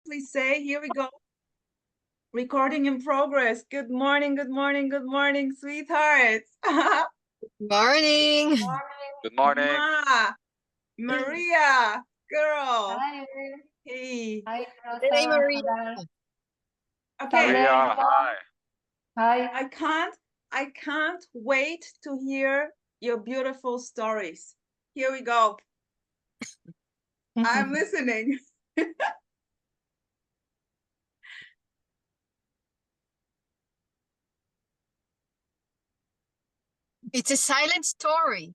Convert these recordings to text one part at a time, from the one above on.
please say. Here we go. Recording in progress. Good morning, good morning, good morning, sweethearts. Morning. Good morning. Ma, Maria, girl. Hi. Hey. Hi, Rosa. Hey, Maria. Okay. Maria, hi. Hi. I can't wait to hear your beautiful stories. Here we go. I'm listening. It's a silent story.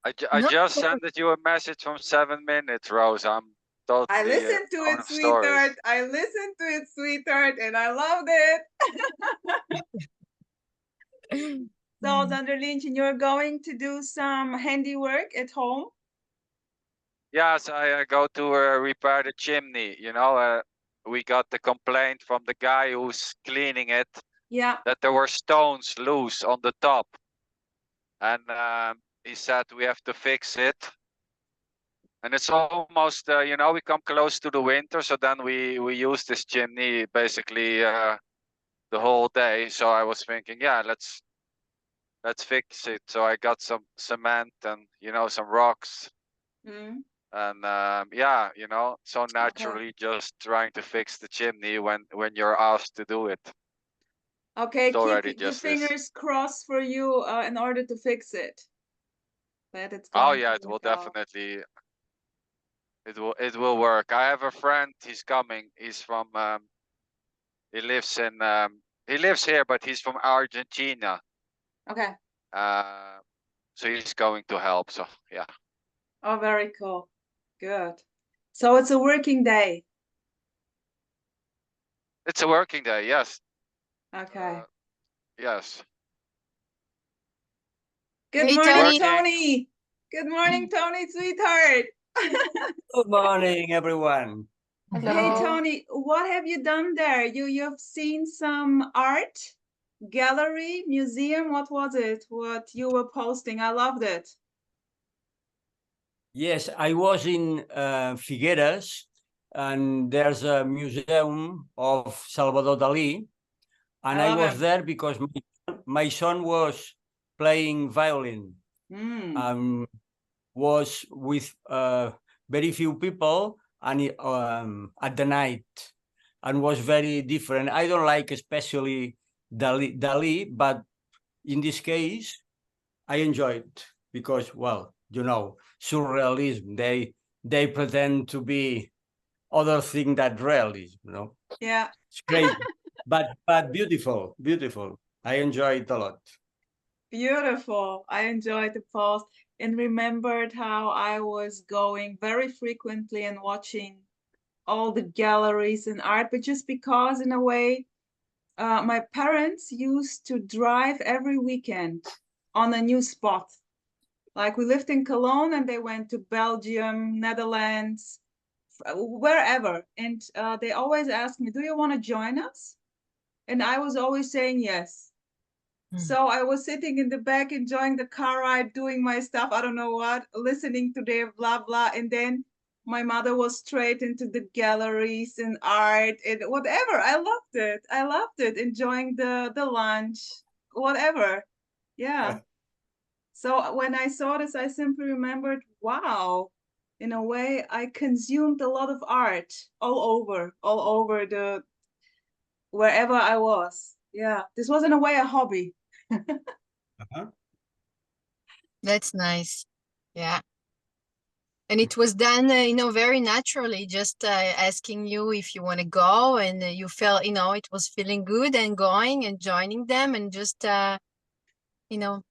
I just sent you a message from 7 minutes, Rose. I'm totally I listened to out it, of stories. sweetheart. I listened to it, sweetheart, and I loved it. So, Danderlintje, you're going to do some handiwork at home? Yes, I go to repair the chimney. You know, we got the complaint from the guy who's cleaning it. Yeah. That there were stones loose on the top. And he said we have to fix it. And it's almost, you know, we come close to the winter. So then we use this chimney basically the whole day. So I was thinking, yeah, let's fix it. So I got some cement and, you know, some rocks. Mm. And yeah, you know, so naturally just trying to fix the chimney when you're asked to do it. Okay, keep your fingers crossed for you in order to fix it. That it's going. Oh yeah, it will definitely. It will work. I have a friend. He's coming. He's from. He lives in. He lives here, but he's from Argentina. Okay. So he's going to help. So yeah. Oh, very cool. Good. So it's a working day. It's a working day. Yes. Okay. Yes. Good Hey, morning, Tony. Tony. Good morning, Tony, sweetheart. Good morning, everyone. Hello. Hey, Tony, what have you done there? You've seen some art gallery, museum. What was it? What you were posting? I loved it. Yes, I was in Figueras, and there's a museum of Salvador Dalí, and I was there because my son was playing violin. Was with very few people and at the night, and was very different. I don't like especially Dalí, but in this case, I enjoyed it because, well, you know, surrealism. They pretend to be other thing than realism. You know. Yeah. It's great, but beautiful, beautiful. I enjoyed it a lot. Beautiful. I enjoyed the post and remembered how I was going very frequently and watching all the galleries and art, but just because in a way, my parents used to drive every weekend on a new spot. Like we lived in Cologne and they went to Belgium, Netherlands, wherever. And they always asked me, do you want to join us? And I was always saying yes. So I was sitting in the back, enjoying the car ride, doing my stuff, I don't know what, listening to their blah, blah. And then my mother was straight into the galleries and art and whatever. I loved it. I loved it. Enjoying the lunch, whatever. Yeah. So when I saw this, I simply remembered, wow, in a way, I consumed a lot of art all over the, wherever I was. Yeah, this was in a way a hobby. That's nice. Yeah. And it was done, you know, very naturally, just asking you if you want to go, and you felt, you know, it was feeling good and going and joining them and just, you know,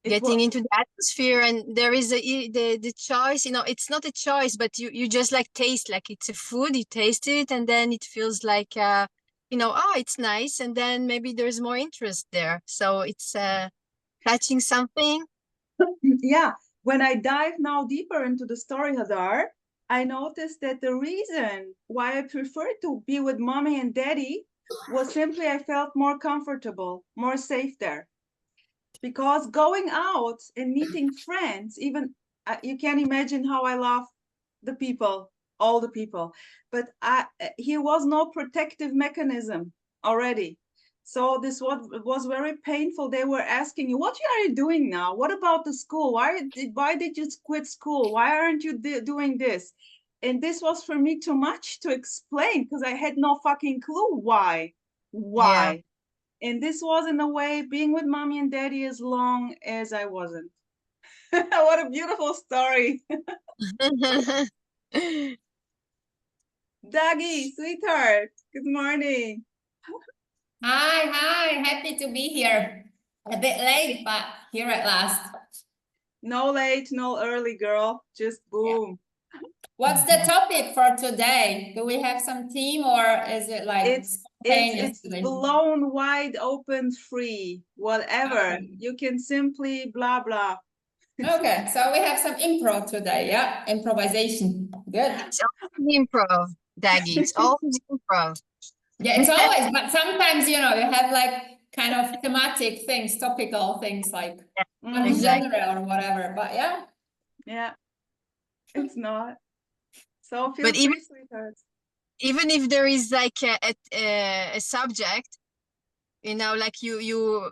getting into the atmosphere. And there is the choice, you know, it's not a choice, but you just like taste, like it's a food, you taste it, and then it feels like, you know, oh, it's nice. And then maybe there's more interest there. So it's touching something. Yeah. When I dive now deeper into the story, Hadar, I noticed that the reason why I preferred to be with mommy and daddy was simply I felt more comfortable, more safe there. Because going out and meeting friends, even you can't imagine how I love the people, all the people. But here was no protective mechanism already. So this was very painful. They were asking you, what are you doing now? What about the school? Why did you quit school? Why aren't you doing this? And this was for me too much to explain because I had no fucking clue why. Yeah. And this was, in a way, being with mommy and daddy as long as I wasn't. What a beautiful story. Daggy, sweetheart, good morning. Hi, happy to be here. A bit late, but here at last. No late, no early, girl. Just boom. What's the topic for today? Do we have some theme or is it like it's blown wide open, free, whatever. Okay. You can simply blah blah. Okay, so we have some improv today, yeah? Improvisation. Good. It's always improv, Daggy. It's always improv. Yeah, it's always, but sometimes, you know, you have like kind of thematic things, topical things like genre or whatever, but yeah. Yeah, it's not. So feel But free, sweetheart. Even if there is like a subject, you know, like you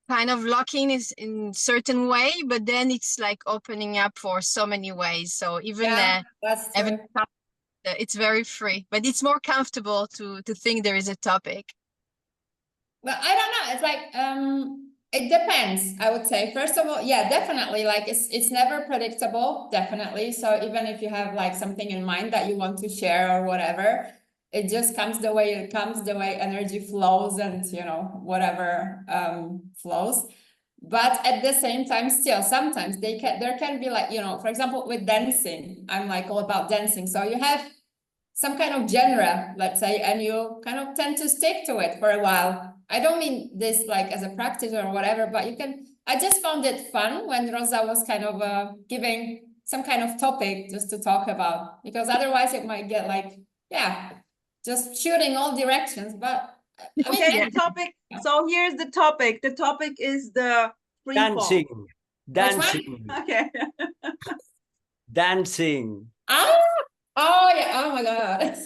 kind of lock in certain way, but then it's like opening up for so many ways. So even that's true. it's very free, but it's more comfortable to think there is a topic. Well, I don't know. It's like it depends, I would say. First of all, yeah, definitely. Like it's never predictable, definitely. So even if you have like something in mind that you want to share or whatever, it just comes the way it comes, the way energy flows and you know, whatever flows. But at the same time, still sometimes there can be like, you know, for example, with dancing, I'm like all about dancing. So you have some kind of genre, let's say, and you kind of tend to stick to it for a while. I don't mean this like as a practice or whatever, but you can, I just found it fun when Rosa was kind of giving some kind of topic just to talk about, because otherwise it might get like, yeah, just shooting all directions, but I mean, okay, the topic. So here's the topic. The topic is the free Dancing. fall. Dancing. Okay. Dancing. Oh yeah, oh my God.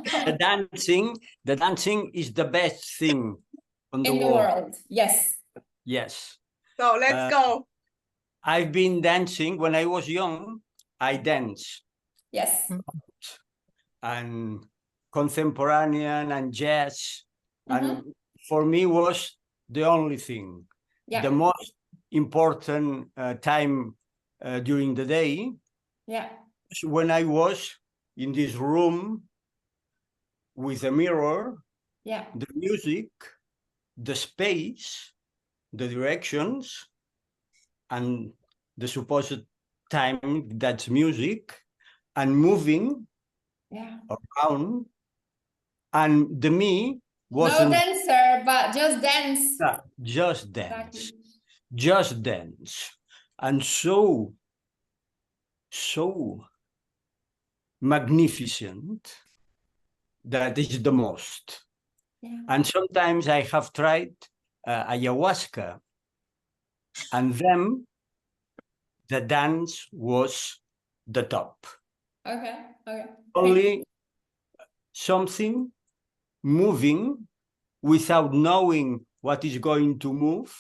The dancing is the best thing on In the world. Yes. Yes. So let's go. I've been dancing when I was young. I danced. Yes. And contemporary and jazz. And for me was the only thing. Yeah. The most important time during the day. Yeah. When I was in this room with a mirror, yeah, the music, the space, the directions, and the supposed time that's music, and moving around, and the me wasn't no dancer, but just dance. Just dance. Exactly. Just dance. And so magnificent that is the most. Yeah. And sometimes I have tried ayahuasca, and then the dance was the top. Okay. Only something moving without knowing what is going to move,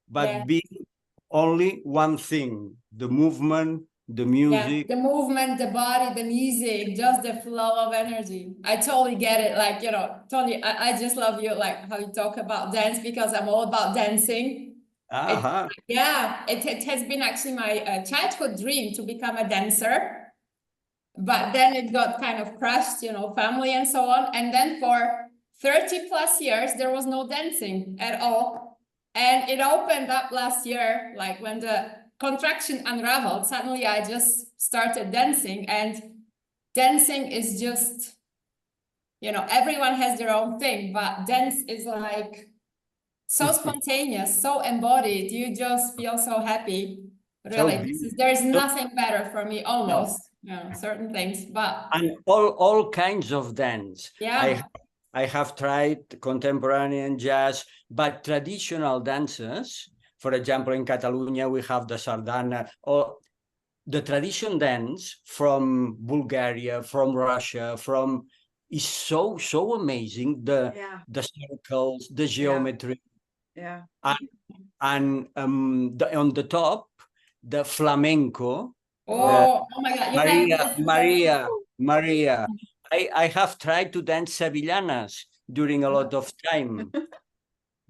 but being only one thing, the movement, the music. Yeah, the movement, the body, the music, just the flow of energy. I totally get it. Like, you know, Tony, I just love you, like how you talk about dance, because I'm all about dancing. It has been actually my childhood dream to become a dancer. But then it got kind of crushed, you know, family and so on. And then for 30 plus years, there was no dancing at all. And it opened up last year, like when the contraction unraveled, suddenly I just started dancing. And dancing is just, you know, everyone has their own thing, but dance is like so spontaneous, so embodied. You just feel so happy. Really, there's nothing better for me, almost. You know, certain things, but and all kinds of dance. Yeah, I have tried contemporary and jazz, but traditional dances. For example, in Catalonia we have the sardana. Or the tradition dance from Bulgaria, from Russia, from is so amazing. The circles, the geometry, Yeah. and on the top, the flamenco. Oh my God! Maria. I have tried to dance sevillanas during a lot of time,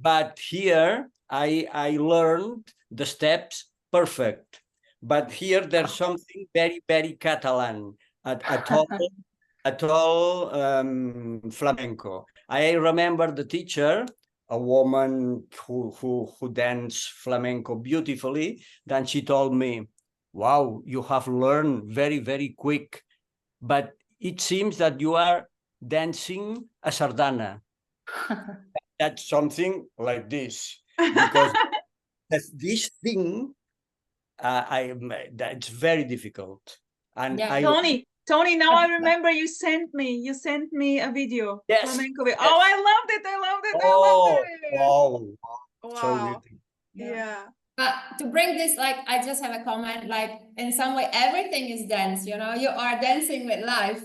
but here I learned the steps perfect. But here there's something very Catalan at all flamenco. I remember the teacher, a woman who danced flamenco beautifully. Then she told me, "Wow, you have learned very quick, but it seems that you are dancing a sardana." That's something like this, because this thing, that's very difficult. And Tony, now I remember you sent me a video. Yes, Flamenco video. yes. Oh, I loved it. Wow. So Wow. beautiful. Yeah. But to bring this, like, I just have a comment, like, in some way, everything is dance, you know, you are dancing with life.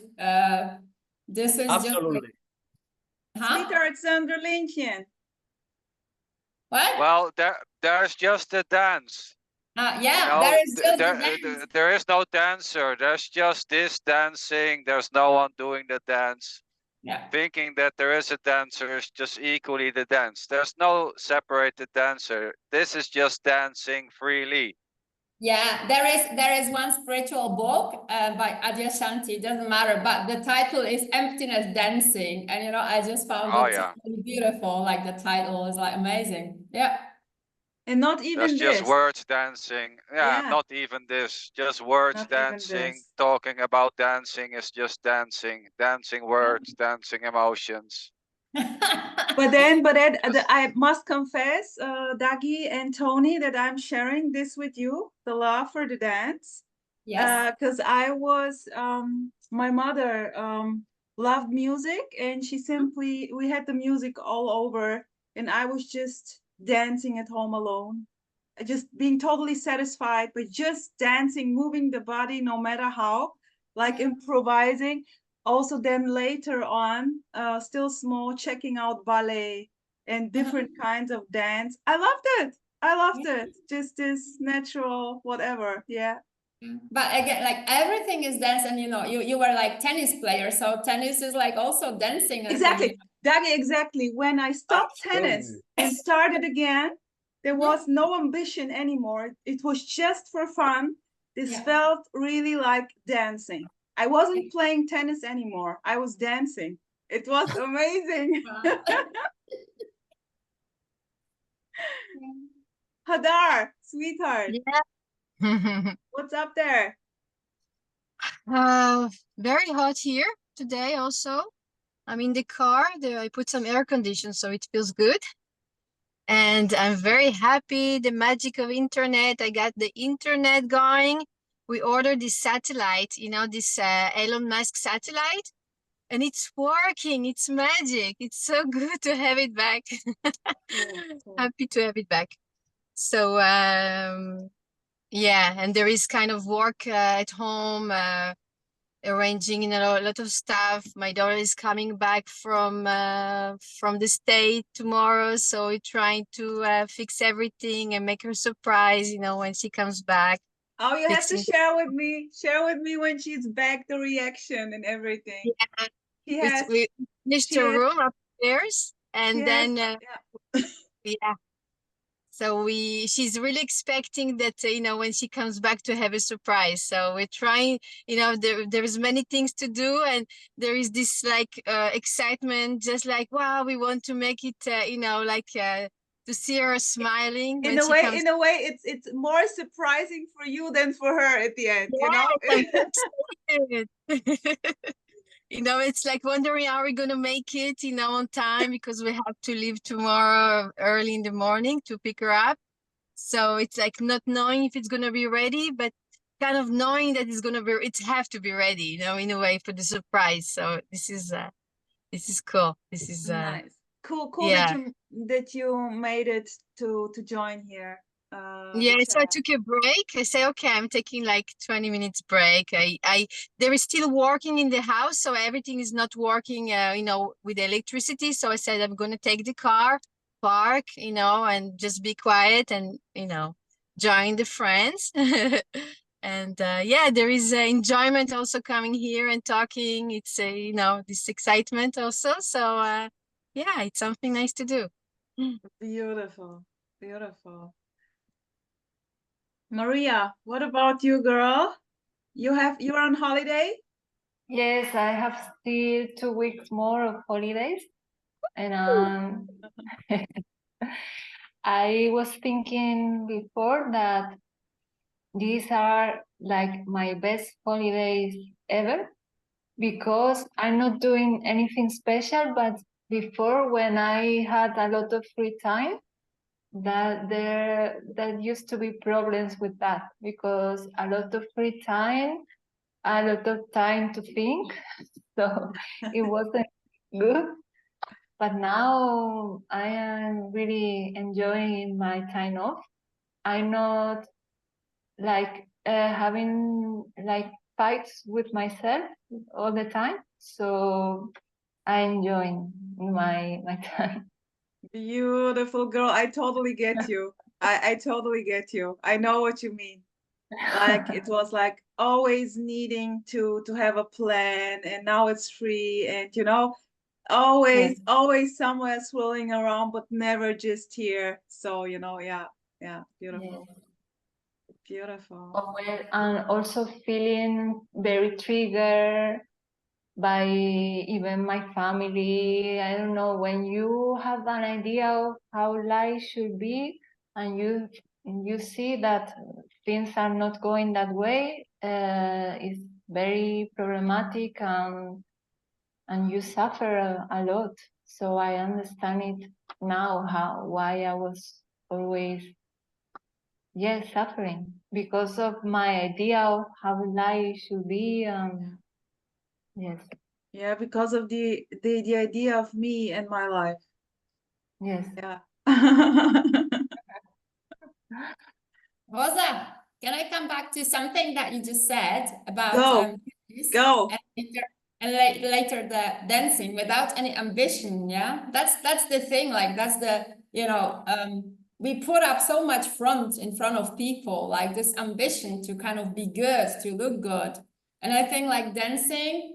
This is Absolutely. just... Sweetheart Sandra Lynchian. What? Well, there's just a dance. Yeah, You know, there is just dance. there is no dancer. There's just this dancing. There's no one doing the dance. Yeah. Thinking that there is a dancer is just equally the dance. There's no separated dancer. This is just dancing freely. Yeah, there is one spiritual book by Adyashanti, doesn't matter, but the title is Emptiness Dancing. And, you know, I just found it really beautiful. Like, the title is like amazing. Yeah. And not even That's this. just words dancing. Yeah, not even this. Just words Not dancing. Talking about dancing is just dancing. Dancing words, dancing emotions. But then I must confess, Dagi and Tony, that I'm sharing this with you, the love for the dance. Yes. Because I was, my mother loved music, and we had the music all over, and I was just dancing at home alone, just being totally satisfied with just dancing, moving the body no matter how, like improvising. Also then later on, still small, checking out ballet and different kinds of dance. I loved it. Just this natural whatever. Yeah. But again, like, everything is dance, and you know, you were like tennis player, so tennis is like also dancing. Exactly. Dagi, exactly. When I stopped tennis and started again, there was no ambition anymore. It was just for fun. This felt really like dancing. I wasn't playing tennis anymore. I was dancing. It was amazing. Hadar, sweetheart. Yeah. What's up there? Very hot here today also. I'm in the car. I put some air condition, so it feels good. And I'm very happy. The magic of internet. I got the internet going. We ordered this satellite, you know, this Elon Musk satellite, and it's working. It's magic. It's so good to have it back. Happy to have it back. So yeah, and there is kind of work at home, arranging, you know, a lot of stuff. My daughter is coming back from the state tomorrow, so we're trying to fix everything and make her surprise, you know, when she comes back. Oh, you have to share with me when she's back, the reaction and everything. Yeah, we finished her room upstairs, and then yeah. So she's really expecting that, you know, when she comes back to have a surprise. So we're trying, you know, there's many things to do, and there is this like excitement, just like, wow, we want to make it, you know, like to see her smiling. In a way, it's more surprising for you than for her at the end, you know? You know, it's like wondering, are we going to make it, you know, on time, because we have to leave tomorrow early in the morning to pick her up. So it's like not knowing if it's going to be ready, but kind of knowing that it's have to be ready, you know, in a way, for the surprise. So this is cool. This is nice. Cool yeah. that you made it to join here. Yeah, the so I chat. took a break. I say, okay, I'm taking like 20 minutes break. There is still working in the house, so everything is not working, you know, with electricity. So I said, I'm gonna take the car, park, you know, and just be quiet and, you know, join the friends. And yeah, there is enjoyment also coming here and talking. It's, you know, this excitement also. So yeah, it's something nice to do. Beautiful, beautiful. Maria, what about you, girl? You're on holiday? Yes, I have still 2 weeks more of holidays, and I was thinking before that these are like my best holidays ever because I'm not doing anything special, but before when I had a lot of free time, that used to be problems with that because a lot of free time, a lot of time to think, so it wasn't good. But now I am really enjoying my time off. I'm not like having like fights with myself all the time, so I enjoy my time. Beautiful girl. I totally get you. I totally get you. I know what you mean. Like it was like always needing to have a plan, and now it's free, and you know, always somewhere swirling around, but never just here. So, you know, yeah, beautiful. Yes. Beautiful. Oh, well, and also feeling very triggered by even my family. I don't know, when you have an idea of how life should be and you see that things are not going that way, it's very problematic, and you suffer a lot. So I understand it now why I was always suffering because of my idea of how life should be. Yes. Yeah, because of the idea of me and my life. Yes. Yeah. Rosa, can I come back to something that you just said about Go. and later the dancing without any ambition? Yeah, that's the thing. Like that's the, you know, we put up so much front in front of people, like this ambition to kind of be good, to look good. And I think like dancing,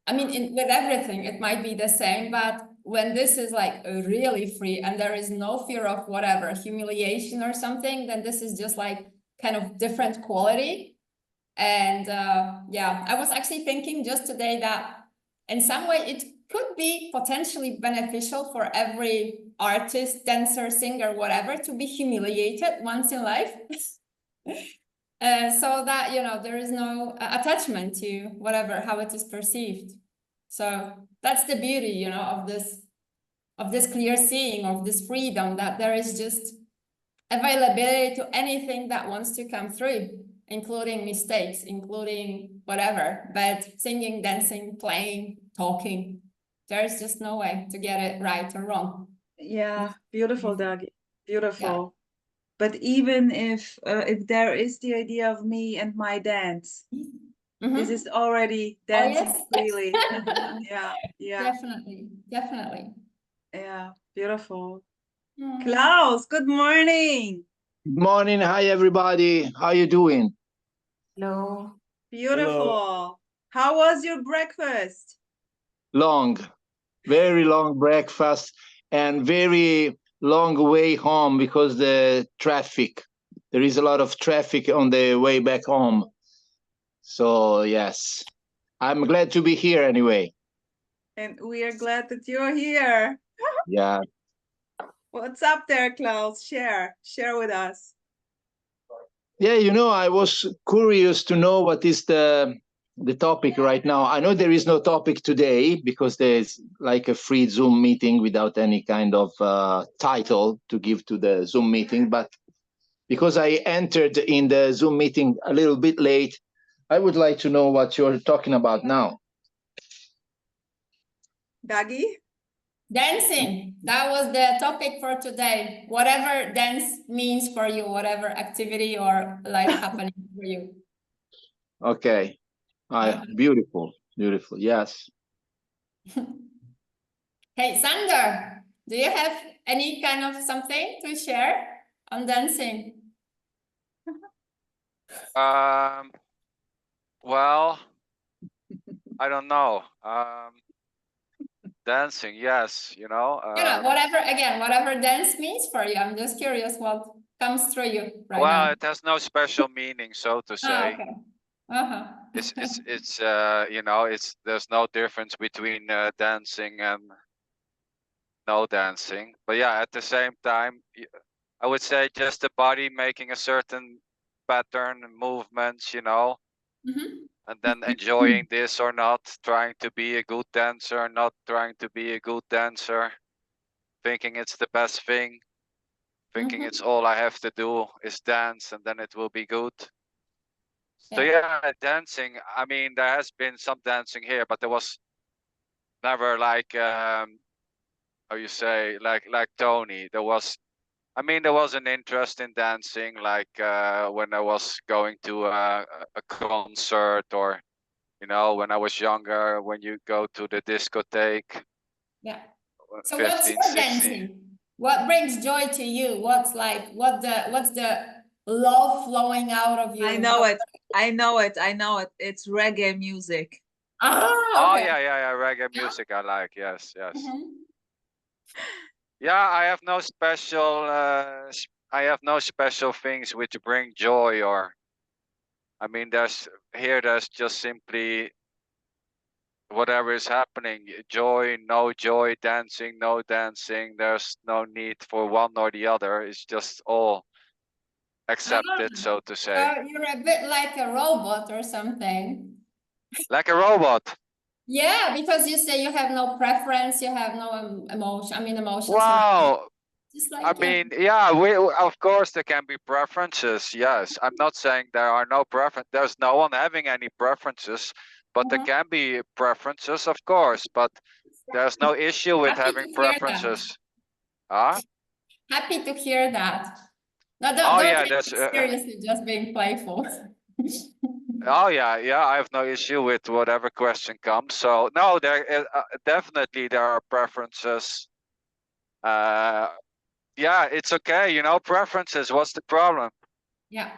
I mean, with everything, it might be the same, but when this is like really free and there is no fear of whatever, humiliation or something, then this is just like kind of different quality. And yeah, I was actually thinking just today that in some way it could be potentially beneficial for every artist, dancer, singer, whatever, to be humiliated once in life. So that, you know, there is no attachment to whatever, how it is perceived. So that's the beauty, you know, of this clear seeing, of this freedom, that there is just availability to anything that wants to come through, including mistakes, including whatever, but singing, dancing, playing, talking, there's just no way to get it right or wrong. Yeah, beautiful, Doug. Beautiful. But even if there is the idea of me and my dance, this is already dancing freely. Yeah. Definitely. Yeah, beautiful. Klaus, good morning. Good morning. Hi, everybody. How you doing? Hello. Beautiful. Hello. How was your breakfast? Long, very long breakfast and very long way home because the traffic. There is a lot of traffic on the way back home. So yes, I'm glad to be here anyway. And we are glad that you're here. Yeah. What's up there, Klaus? Share with us. Yeah, you know, I was curious to know what is the topic right now. I know there is no topic today because there's like a free Zoom meeting without any kind of title to give to the Zoom meeting. But because I entered in the Zoom meeting a little bit late, I would like to know what you're talking about now. Dagi? Dancing. That was the topic for today. Whatever dance means for you, whatever activity or life happening for you. Okay. Beautiful, beautiful. Yes. Hey, Sander, do you have any kind of something to share on dancing? Well, I don't know. Dancing, yes, you know. Whatever dance means for you. I'm just curious what comes through you right Well, now. it has no special meaning, so to say. Okay. It's you know, there's no difference between dancing and no dancing. But yeah, at the same time, I would say just the body making a certain pattern and movements, you know, and then enjoying this or not, trying to be a good dancer or not trying to be a good dancer, thinking it's the best thing, thinking it's all I have to do is dance and then it will be good. So yeah, dancing. I mean, there has been some dancing here, but there was never like how you say, like Tony. There was an interest in dancing, like when I was going to a concert, or you know, when I was younger, when you go to the discotheque. Yeah. So 15, what's your 16. dancing? What brings joy to you? What's the love flowing out of you? I know it. I know it. I know it. It's reggae music. Oh, yeah, reggae music I like. Yes. Yeah, I have no special things which bring joy, or I mean, there's just simply whatever is happening, joy, no joy, dancing, no dancing. There's no need for one or the other. It's just all accepted, so to say. So you're a bit like a robot or something. Like a robot. Yeah, because you say you have no preference, you have no emotion. I mean, emotions. Wow. Just like, I mean, yeah, of course there can be preferences. Yes, I'm not saying there are no preference. There's no one having any preferences, but there can be preferences, of course. But there's no issue with having preferences. Huh? Happy to hear that. No, don't take it seriously, just being playful. Oh yeah, I have no issue with whatever question comes. So no, there definitely there are preferences. Yeah, it's okay, you know, preferences. What's the problem? Yeah,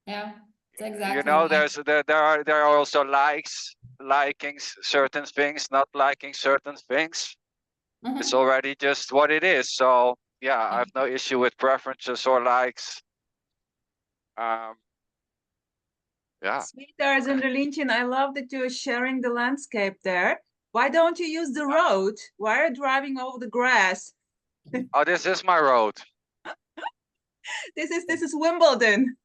it's exactly. You know, there are also liking certain things, not liking certain things. It's already just what it is. So yeah, I have no issue with preferences or likes. Yeah. Sweethearts and Religion, I love that you're sharing the landscape there. Why don't you use the road? Why are you driving over the grass? Oh, this is my road. This is Wimbledon.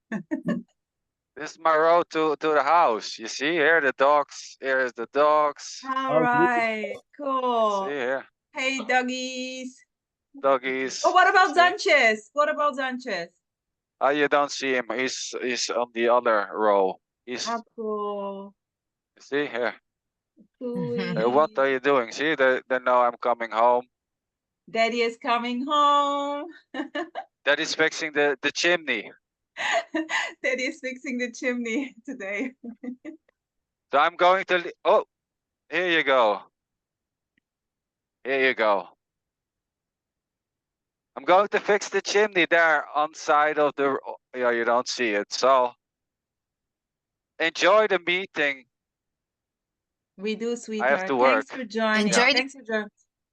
This is my road to the house. You see here the dogs. Here's the dogs. All right, cool. See here. Hey, doggies. Doggies. Oh, what about DaNcE? What about DaNcE? Oh, you don't see him. He's on the other row. He's. Cool. See here. What are you doing? See, they know I'm coming home. Daddy is coming home. Daddy's fixing the chimney. Daddy is fixing the chimney today. So I'm going to. Oh, here you go. Here you go. I'm going to fix the chimney there on side of the. Yeah, you don't see it. So enjoy the meeting. We do, sweetheart. I have to work. Thanks for joining. Thanks for joining.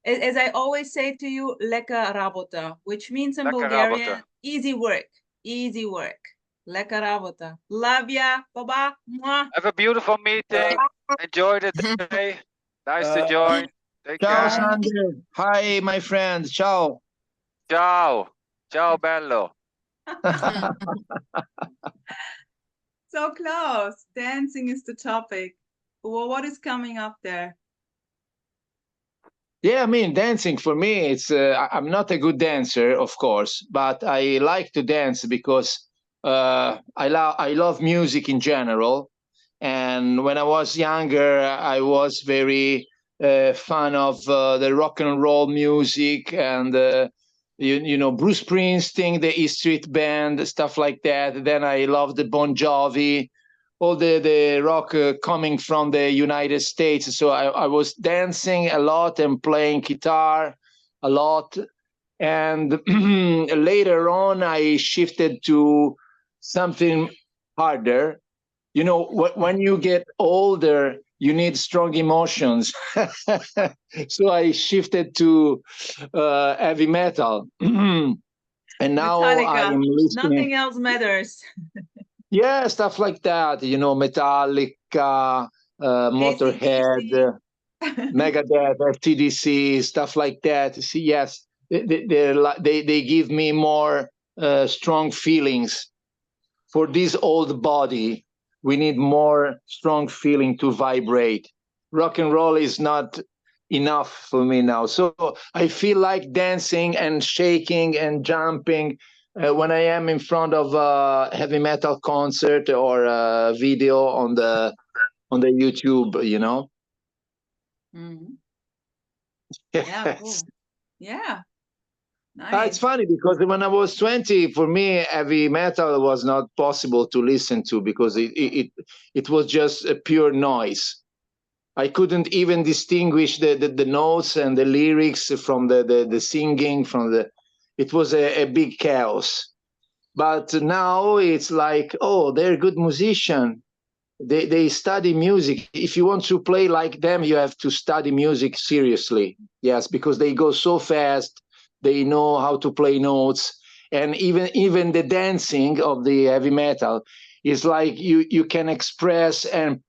As I always say to you, leka rabota, which means in Bulgarian, easy work. Easy work. Leka rabota. Love ya. Bye-bye. Have a beautiful meeting. Enjoy the day. Nice to join. Take ciao, care. Sander. Hi, my friends. Ciao. Ciao. Ciao, bello. So close. Dancing is the topic. Well, what is coming up there? Yeah, I mean, dancing for me, it's I'm not a good dancer, of course, but I like to dance because I love music in general. And when I was younger, I was very fan of the rock and roll music and you know, Bruce Springsteen, the E Street Band, stuff like that. Then I love the Bon Jovi, all the rock coming from the United States. So I was dancing a lot and playing guitar a lot. And later on, I shifted to something harder. You know, when you get older, you need strong emotions. So I shifted to heavy metal. And now I am listening. Nothing else matters. Yeah, stuff like that. You know, Metallica, Motorhead, Megadeth, FTDC, stuff like that. See, yes, they give me more strong feelings. For this old body, we need more strong feeling to vibrate. Rock and roll is not enough for me now. So I feel like dancing and shaking and jumping when I am in front of a heavy metal concert or a video on the YouTube, you know. Mm-hmm. Yes. Yeah, cool. Yeah. Nice. It's funny because when I was 20, for me, heavy metal was not possible to listen to because it was just a pure noise. I couldn't even distinguish the notes and the lyrics from the singing, it was a big chaos. But now it's like, oh, they're good musician. They study music. If you want to play like them, you have to study music seriously. Yes, because they go so fast. They know how to play notes. And even the dancing of the heavy metal is like you can express, and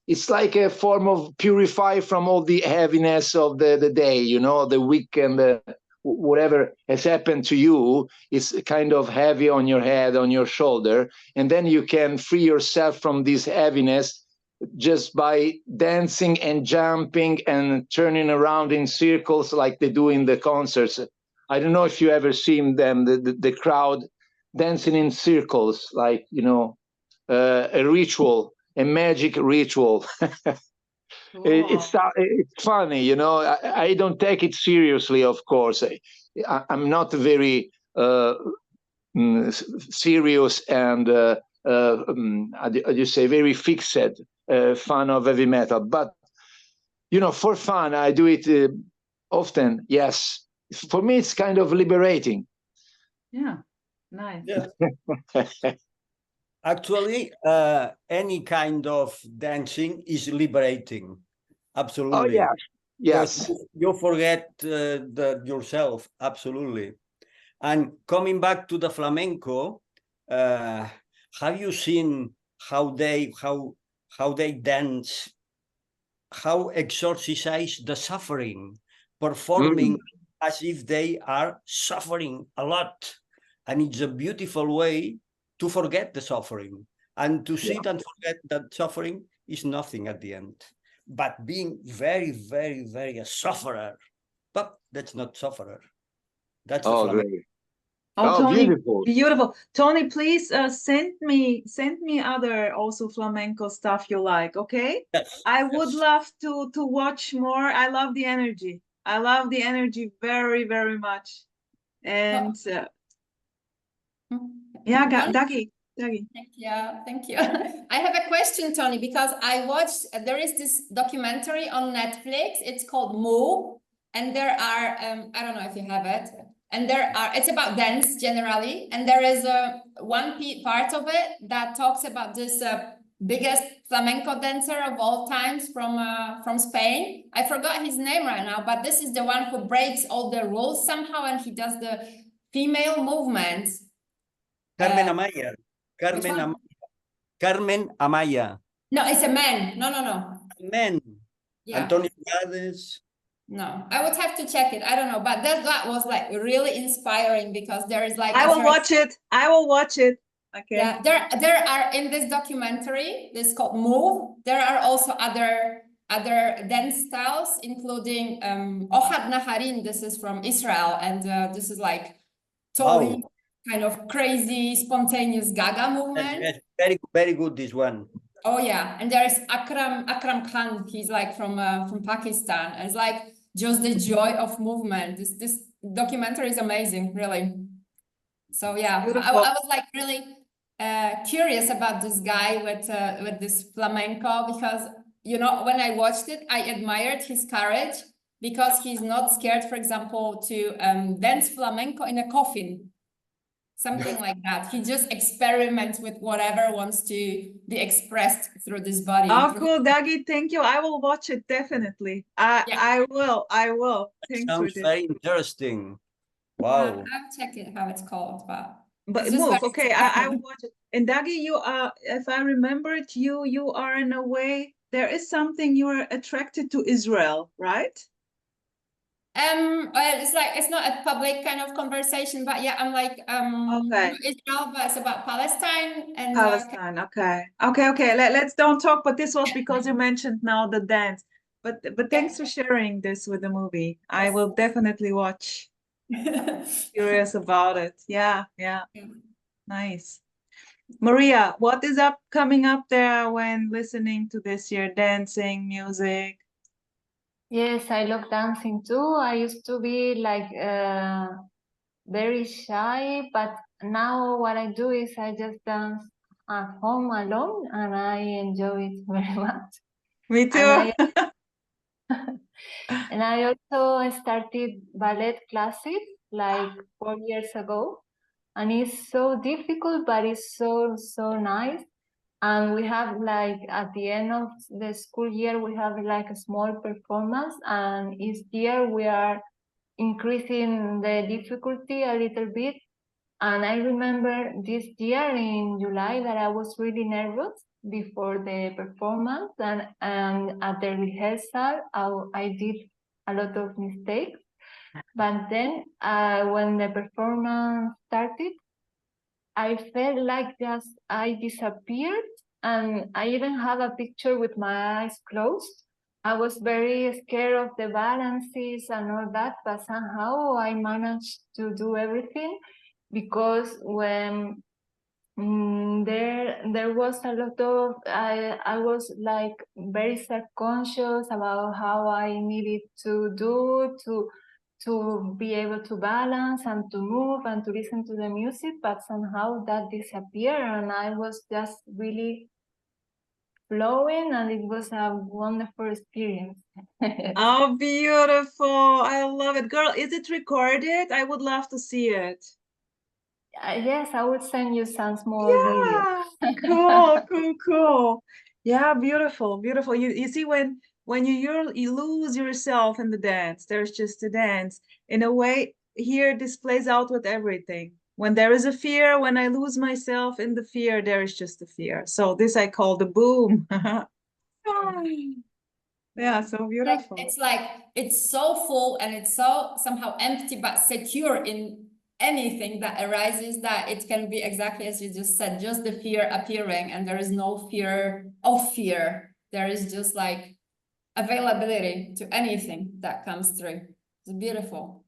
it's like a form of purify from all the heaviness of the day, you know, the week and whatever has happened to you is kind of heavy on your head, on your shoulder. And then you can free yourself from this heaviness just by dancing and jumping and turning around in circles like they do in the concerts. I don't know if you ever seen them, the crowd dancing in circles, like, you know, a ritual, a magic ritual. Cool. It's funny, you know. I don't take it seriously, of course. I'm not very serious and how do you say, very fixed fan of heavy metal. But you know, for fun, I do it often. Yes, for me, it's kind of liberating. Yeah, nice. Yeah. Actually, any kind of dancing is liberating. Absolutely. Oh, yeah. Yes. You forget yourself. Absolutely. And coming back to the flamenco, have you seen how they dance, how exorcise the suffering, performing as if they are suffering a lot? And it's a beautiful way to forget the suffering, and to sit and forget that suffering is nothing at the end. But being very, very, very a sufferer, but that's not sufferer. That's the flamenco. Great. Oh, Tony, beautiful. Beautiful. Tony, please send me other also flamenco stuff you like, okay? Yes, I would love to watch more. I love the energy. I love the energy very, very much. And yeah, Dagi. Thank you. I have a question, Tony, because I watched, there is this documentary on Netflix. It's called Move, and there are, I don't know if you have it, and it's about dance generally, and there is one part of it that talks about this biggest flamenco dancer of all times from Spain. I forgot his name right now, but this is the one who breaks all the rules somehow, and he does the female movements. Carmen Amaya. Carmen Amaya. No, it's a man. No. Man. Yeah. Antonio Gades. No, I would have to check it. I don't know, but that was like really inspiring because there is like. I will watch it. I will watch it. Okay. Yeah, there are in this documentary. This is called Move. There are also other dance styles, including Ohad Naharin. This is from Israel, and this is like totally. Wow. Kind of crazy, spontaneous Gaga movement. Yes, very, very good, this one. Oh yeah, and there is Akram Khan. He's like from Pakistan. And it's like just the joy of movement. This documentary is amazing, really. So yeah, Beautiful. I was like really curious about this guy with this flamenco, because you know, when I watched it, I admired his courage, because he's not scared, for example, to dance flamenco in a coffin. Something like that. He just experiments with whatever wants to be expressed through this body. Oh, through cool, Dougie. Thank you. I will watch it definitely. I will. Thanks for Sounds this. very interesting. Yeah, Wow. I'll check it how it's called, but But it's just move. very Okay, I will watch it. And Dougie, you are, if I remember it, you are in a way, there is something you are attracted to Israel, right? well, it's like it's not a public kind of conversation, but yeah, I'm like Okay. Israel, but it's about Palestine and Palestine. Okay. Let's don't talk, but this was because you mentioned now the dance. But thanks for sharing this with the movie. I will definitely watch. Curious about it. Yeah. Nice. Maria, what is coming up there when listening to this, your dancing, music? Yes, I love dancing too. I used to be like very shy, but now what I do is I just dance at home alone, and I enjoy it very much. Me too. And I also started ballet classes like 4 years ago, and it's so difficult, but it's so nice. And we have like at the end of the school year, we have like a small performance, and each year we are increasing the difficulty a little bit. And I remember this year in July that I was really nervous before the performance, and at the rehearsal, I did a lot of mistakes. But then when the performance started, I felt like just I disappeared, and I even have a picture with my eyes closed. I was very scared of the balances and all that, but somehow I managed to do everything, because when there was a lot of I was like very self-conscious about how I needed to do to be able to balance and to move and to listen to the music, but somehow that disappeared, and I was just really flowing, and it was a wonderful experience. Oh, beautiful. I love it. Girl, is it recorded? I would love to see it. Yes, I will send you some small videos. Cool. Yeah, beautiful. You see, when you lose yourself in the dance, there's just a dance. In a way, here this plays out with everything. When there is a fear, when I lose myself in the fear, there is just a fear. So this I call the boom. Yeah, so beautiful. It's like it's so full and it's so somehow empty but secure in anything that arises, that it can be exactly as you just said, just the fear appearing, and there is no fear of fear. There is just like availability to anything that comes through. It's beautiful.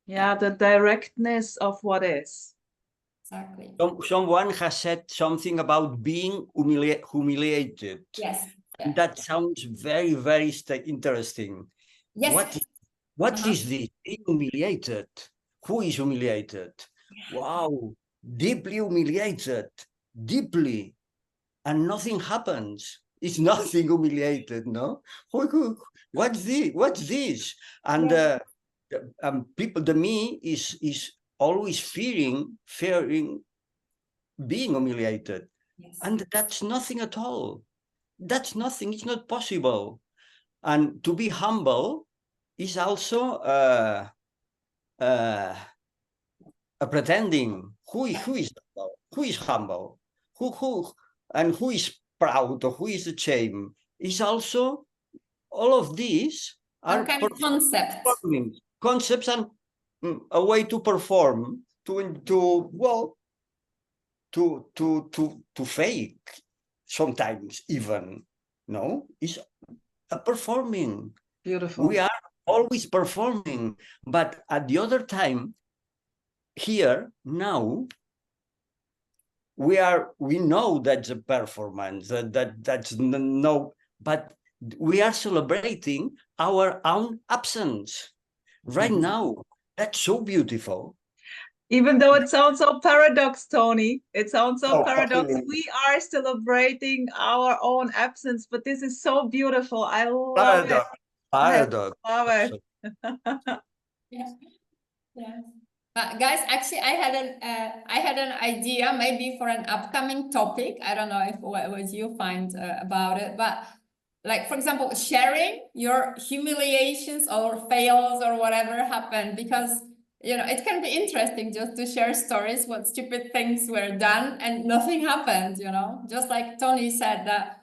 Yeah, the directness of what is. Exactly. Someone has said something about being humiliated. Yes. And that sounds very, very interesting. Yes. What is this? Being humiliated? Who is humiliated? Wow, deeply humiliated, deeply, and nothing happens. It's nothing humiliated, no? What's this? And people, the me is always fearing being humiliated. Yes. And that's nothing at all. That's nothing. It's not possible. And to be humble is also a pretending. Who is humble? Who is humble? Who is proud, or who is ashamed? Is also all of these are kind of concepts and a way to perform, to fake sometimes even. No, is a performing. Beautiful. We are always performing, but at the other time, here now, we know that's a performance, that's no, but we are celebrating our own absence right now. That's so beautiful. Even though it sounds so paradox, Tony, it sounds so Oh, paradox. absolutely. We are celebrating our own absence, but this is so beautiful. I love Paradox. it. Paradox. I love it. Yeah. Yeah. Guys, actually, I had an idea maybe for an upcoming topic. I don't know if what you find about it, but like, for example, sharing your humiliations or fails or whatever happened, because you know it can be interesting just to share stories what stupid things were done and nothing happened. You know, just like Tony said, that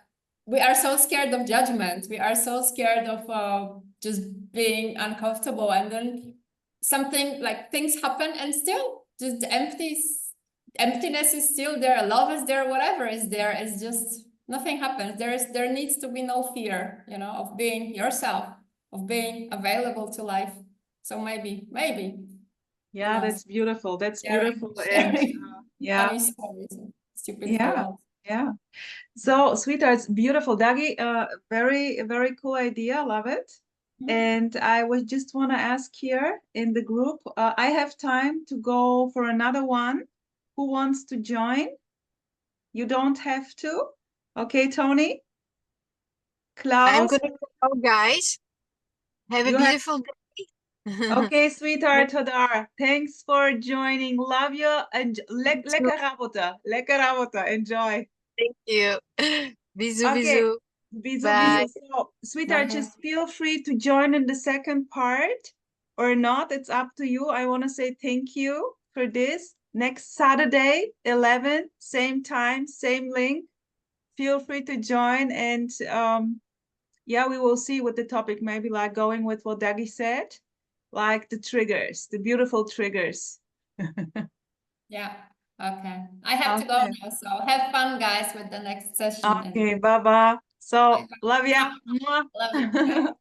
we are so scared of judgment. We are so scared of just being uncomfortable, and then something like things happen and still just the emptiness is still there, love is there, whatever is there, it's just nothing happens. There needs to be no fear, you know, of being yourself, of being available to life. So maybe Yeah, that's beautiful. That's sharing, beautiful. sharing And yeah, funny stories and stupid yeah, fails. yeah. So, sweethearts, beautiful. Dagi, very cool idea. Love it. And I was just want to ask here in the group, I have time to go for another one. Who wants to join? You don't have to. Okay, Tony? I'm Klaus? gonna go, guys. Have a You have- beautiful day. Okay, sweetheart, Hadar. Thanks for joining. Love you. And lekker raboten. Lekker raboten. Enjoy. Thank you. Bisous, Okay. bisous. Bisous, Bye. bisous. So, sweetheart, Bye. just feel free to join in the second part or not. It's up to you. I want to say thank you for this. Next Saturday, 11, same time, same link. Feel free to join. And yeah, we will see what the topic may be like, going with what Dagi said, like the triggers, the beautiful triggers. Yeah. Okay. I have to go now. So have fun, guys, with the next session. Okay, bye-bye. So, Bye-bye. love ya. Love you. Bye.